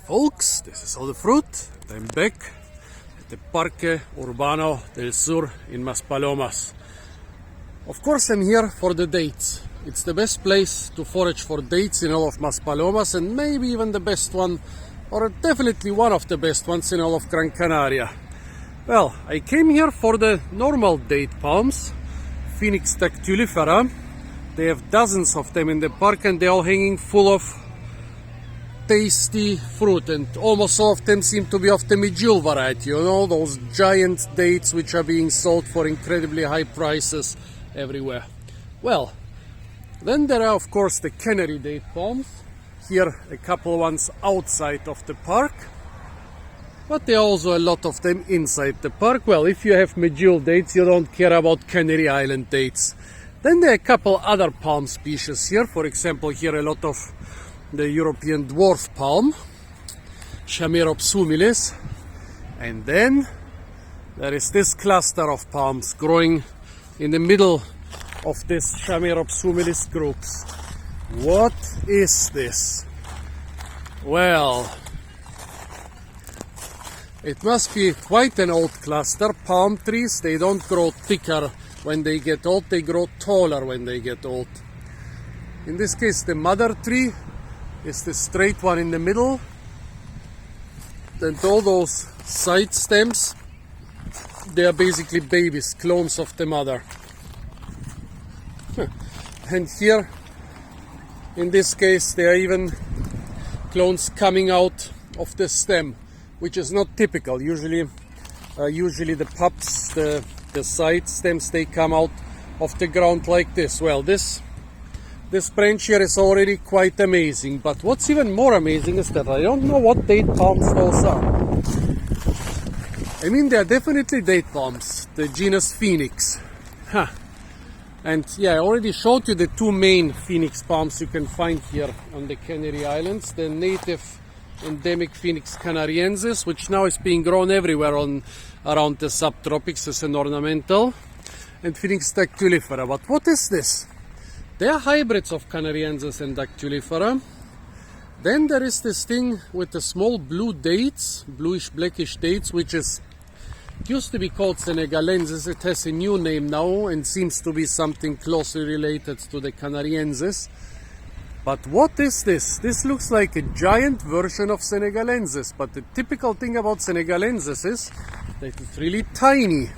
folks, this is all the fruit. I'm back at the Parque Urbano del Sur in Maspalomas. Of course, I'm here for the dates. It's the best place to forage for dates in all of Maspalomas, and maybe even the best one, or definitely one of the best ones in all of Gran Canaria. Well, I came here for the normal date palms, Phoenix dactylifera. They have dozens of them in the park, and they're all hanging full of tasty fruit, and almost all of them seem to be of the medjool variety, you know, those giant dates which are being sold for incredibly high prices everywhere. Well, then there are of course the Canary date palms. Here a couple ones outside of the park, but there are also a lot of them inside the park. Well, if you have medjool dates, you don't care about Canary Island dates. Then there are a couple other palm species here. For example, here a lot of the European dwarf palm, Chamaerops humilis, and then there is this cluster of palms growing in the middle of this Chamaerops humilis groups. What is this? Well, it must be quite an old cluster. Palm trees, they don't grow thicker when they get old, they grow taller when they get old. In this case, the mother tree is the straight one in the middle, and all those side stems, they are basically babies, clones of the mother. And here, in this case, there are even clones coming out of the stem, which is not typical. Usually the pups, the side stems, they come out of the ground like this. Well, this branch here is already quite amazing, but what's even more amazing is that I don't know what date palms those are. I mean, they are definitely date palms, the genus Phoenix. And yeah, I already showed you the two main Phoenix palms you can find here on the Canary Islands. The native endemic Phoenix canariensis, which now is being grown everywhere around the subtropics as an ornamental, and Phoenix dactylifera. But what is this? They are hybrids of Canariensis and Dactylifera. Then there is this thing with the small blue dates, bluish blackish dates, which used to be called Senegalensis. It has a new name now and seems to be something closely related to the Canariensis. But what is this? This looks like a giant version of Senegalensis, but the typical thing about Senegalensis is that it's really tiny.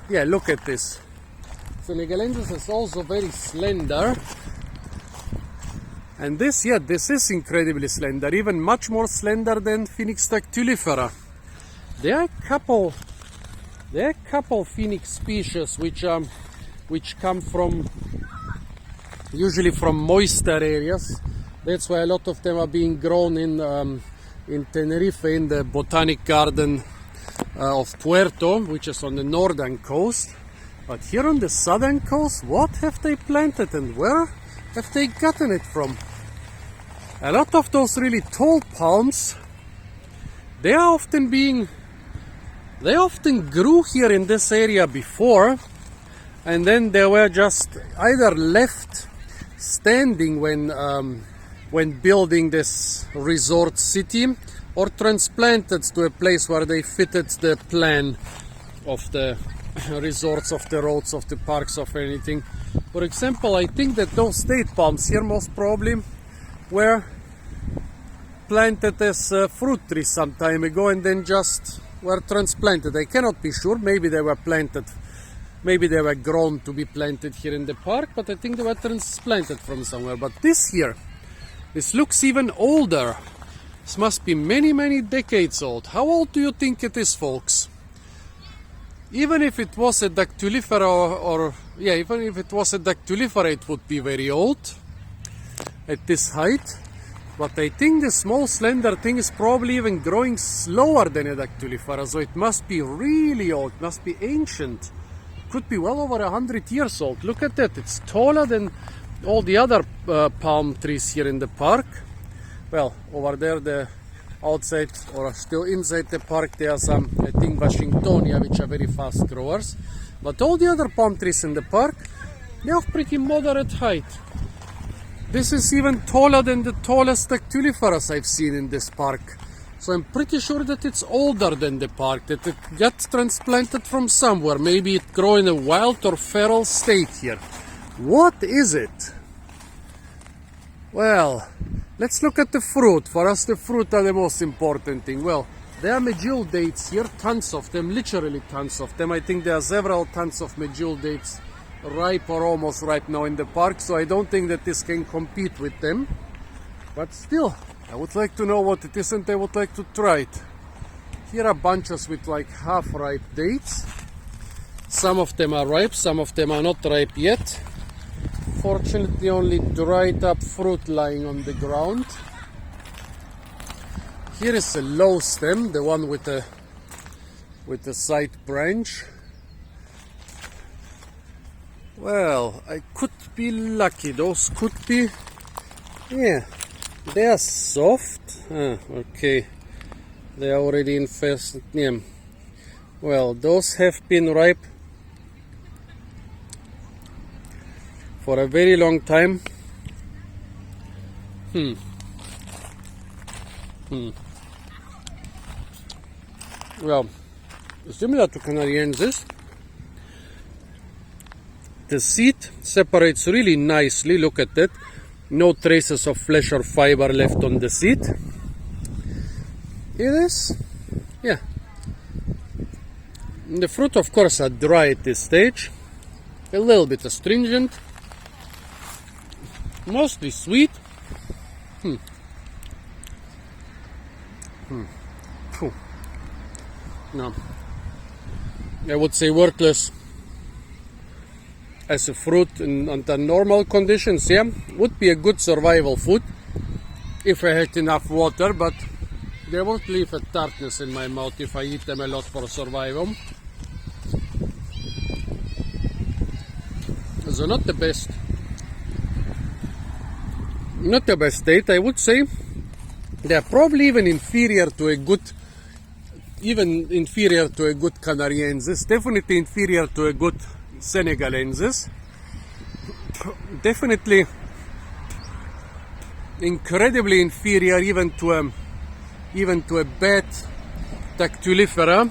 Yeah, look at this. Senegalensis is also very slender, and this is incredibly slender, even much more slender than Phoenix dactylifera. There are a couple Phoenix species which come from usually from moister areas. That's why a lot of them are being grown in Tenerife, in the botanic garden of Puerto, which is on the northern coast. But here on the southern coast, what have they planted and where have they gotten it from? A lot of those really tall palms, they often grew here in this area before, and then they were just either left standing when building this resort city, or transplanted to a place where they fitted the plan of the resorts, of the roads, of the parks, of anything. For example, I think that those date palms here most probably were planted as fruit trees some time ago and then just were transplanted. I cannot be sure. Maybe they were planted, maybe they were grown to be planted here in the park, but I think they were transplanted from somewhere. But this here, this looks even older. This must be many decades old. How old do you think it is, folks? Even if it was a dactylifera, even if it was a dactylifera, it would be very old at this height. But I think the small slender thing is probably even growing slower than a dactylifera, so it must be really old, must be ancient. Could be well over 100 years old. Look at that, it's taller than all the other palm trees here in the park. Well, over there, the outside or still inside the park, there are some, I think, Washingtonia, which are very fast growers. But all the other palm trees in the park, they are of pretty moderate height. This is even taller than the tallest dactyliferous I've seen in this park. So I'm pretty sure that it's older than the park, that it got transplanted from somewhere. Maybe it grew in a wild or feral state here. What is it? Well, let's look at the fruit. For us, the fruit are the most important thing. Well, there are medjool dates here, tons of them, literally tons of them. I think there are several tons of medjool dates ripe or almost ripe now in the park, so I don't think that this can compete with them. But still, I would like to know what it is and I would like to try it. Here are bunches with like half-ripe dates. Some of them are ripe, some of them are not ripe yet. Fortunately, only dried up fruit lying on the ground. Here is a low stem, the one with the side branch. Well, I could be lucky. Those could be, yeah, they are soft. Okay, they are already infested. Yeah. Well, those have been ripe for a very long time. Well, similar to Canariensis. The seed separates really nicely, look at that. No traces of flesh or fiber left on the seed. It is, yeah. The fruit, of course, are dry at this stage. A little bit astringent. Mostly sweet. No. I would say worthless as a fruit under normal conditions. Yeah, would be a good survival food if I had enough water, but they won't leave a tartness in my mouth if I eat them a lot for survival. So not the best date, I would say. They are probably even inferior to a good Canariensis, definitely inferior to a good Senegalensis, definitely incredibly inferior even to a bad Dactylifera,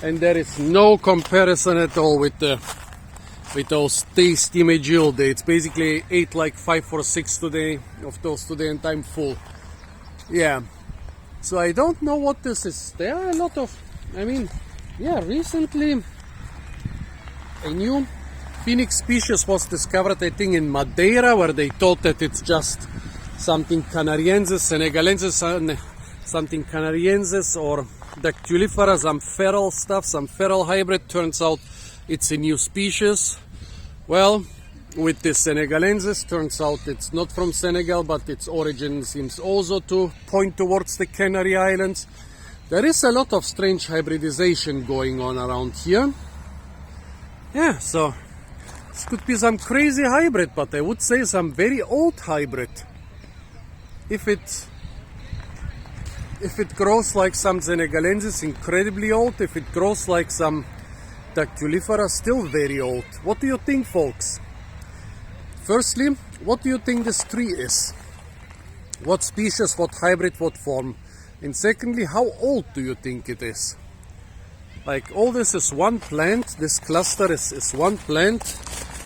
and there is no comparison at all with those tasty medjool dates. Basically, I ate like 5 or 6 today of those today, and I'm full. Yeah. So I don't know what this is. There are a lot of, recently a new phoenix species was discovered, I think, in Madeira, where they thought that it's just something Canariensis, Senegalensis, something Canariensis or Dactylifera, some feral stuff, some feral hybrid. Turns out it's a new species. Well, with this Senegalensis, turns out it's not from Senegal, but its origin seems also to point towards the Canary Islands. There is a lot of strange hybridization going on around here. Yeah, so this could be some crazy hybrid, but I would say some very old hybrid. If it grows like some Senegalensis, incredibly old. If it grows like some Dactylifera, still very old. What do you think, folks? Firstly, what do you think this tree is? What species, what hybrid, what form? And secondly, how old do you think it is? Like, all this is one plant, this cluster is one plant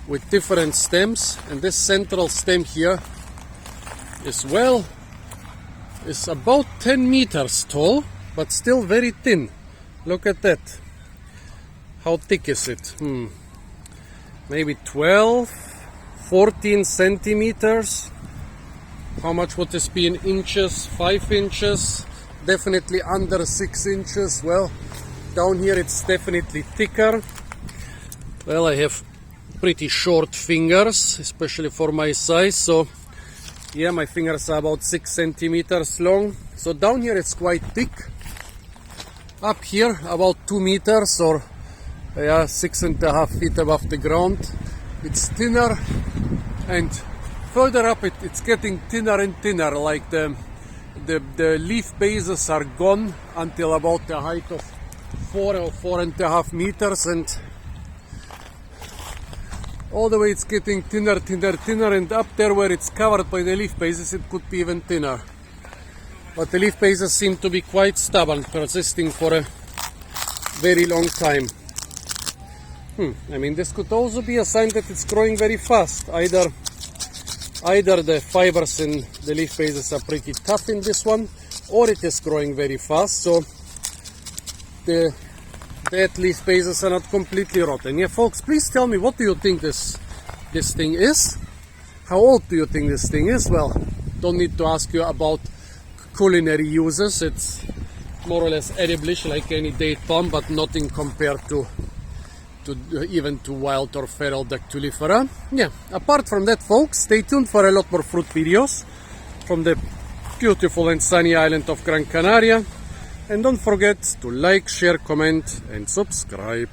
with different stems, and this central stem here is about 10 meters tall, but still very thin. Look at that. How thick is it? Maybe 12, 14 centimeters. How much would this be in inches? 5 inches. Definitely under 6 inches. Well, down here it's definitely thicker. Well, I have pretty short fingers, especially for my size. So, yeah, my fingers are about 6 centimeters long. So down here it's quite thick. Up here about 2 meters or 6.5 feet above the ground. It's thinner, and further up it's getting thinner and thinner. Like the leaf bases are gone until about the height of 4 or 4.5 meters, and all the way it's getting thinner, and up there where it's covered by the leaf bases it could be even thinner. But the leaf bases seem to be quite stubborn, persisting for a very long time. I mean, this could also be a sign that it's growing very fast. Either the fibers in the leaf bases are pretty tough in this one, or it is growing very fast, so the dead leaf bases are not completely rotten. Yeah, folks, please tell me, what do you think this thing is? How old do you think this thing is? Well, don't need to ask you about culinary uses. It's more or less ediblish like any date palm, but nothing compared to even to wild or feral Dactylifera. Yeah, apart from that, folks, stay tuned for a lot more fruit videos from the beautiful and sunny island of Gran Canaria. And don't forget to like, share, comment and subscribe.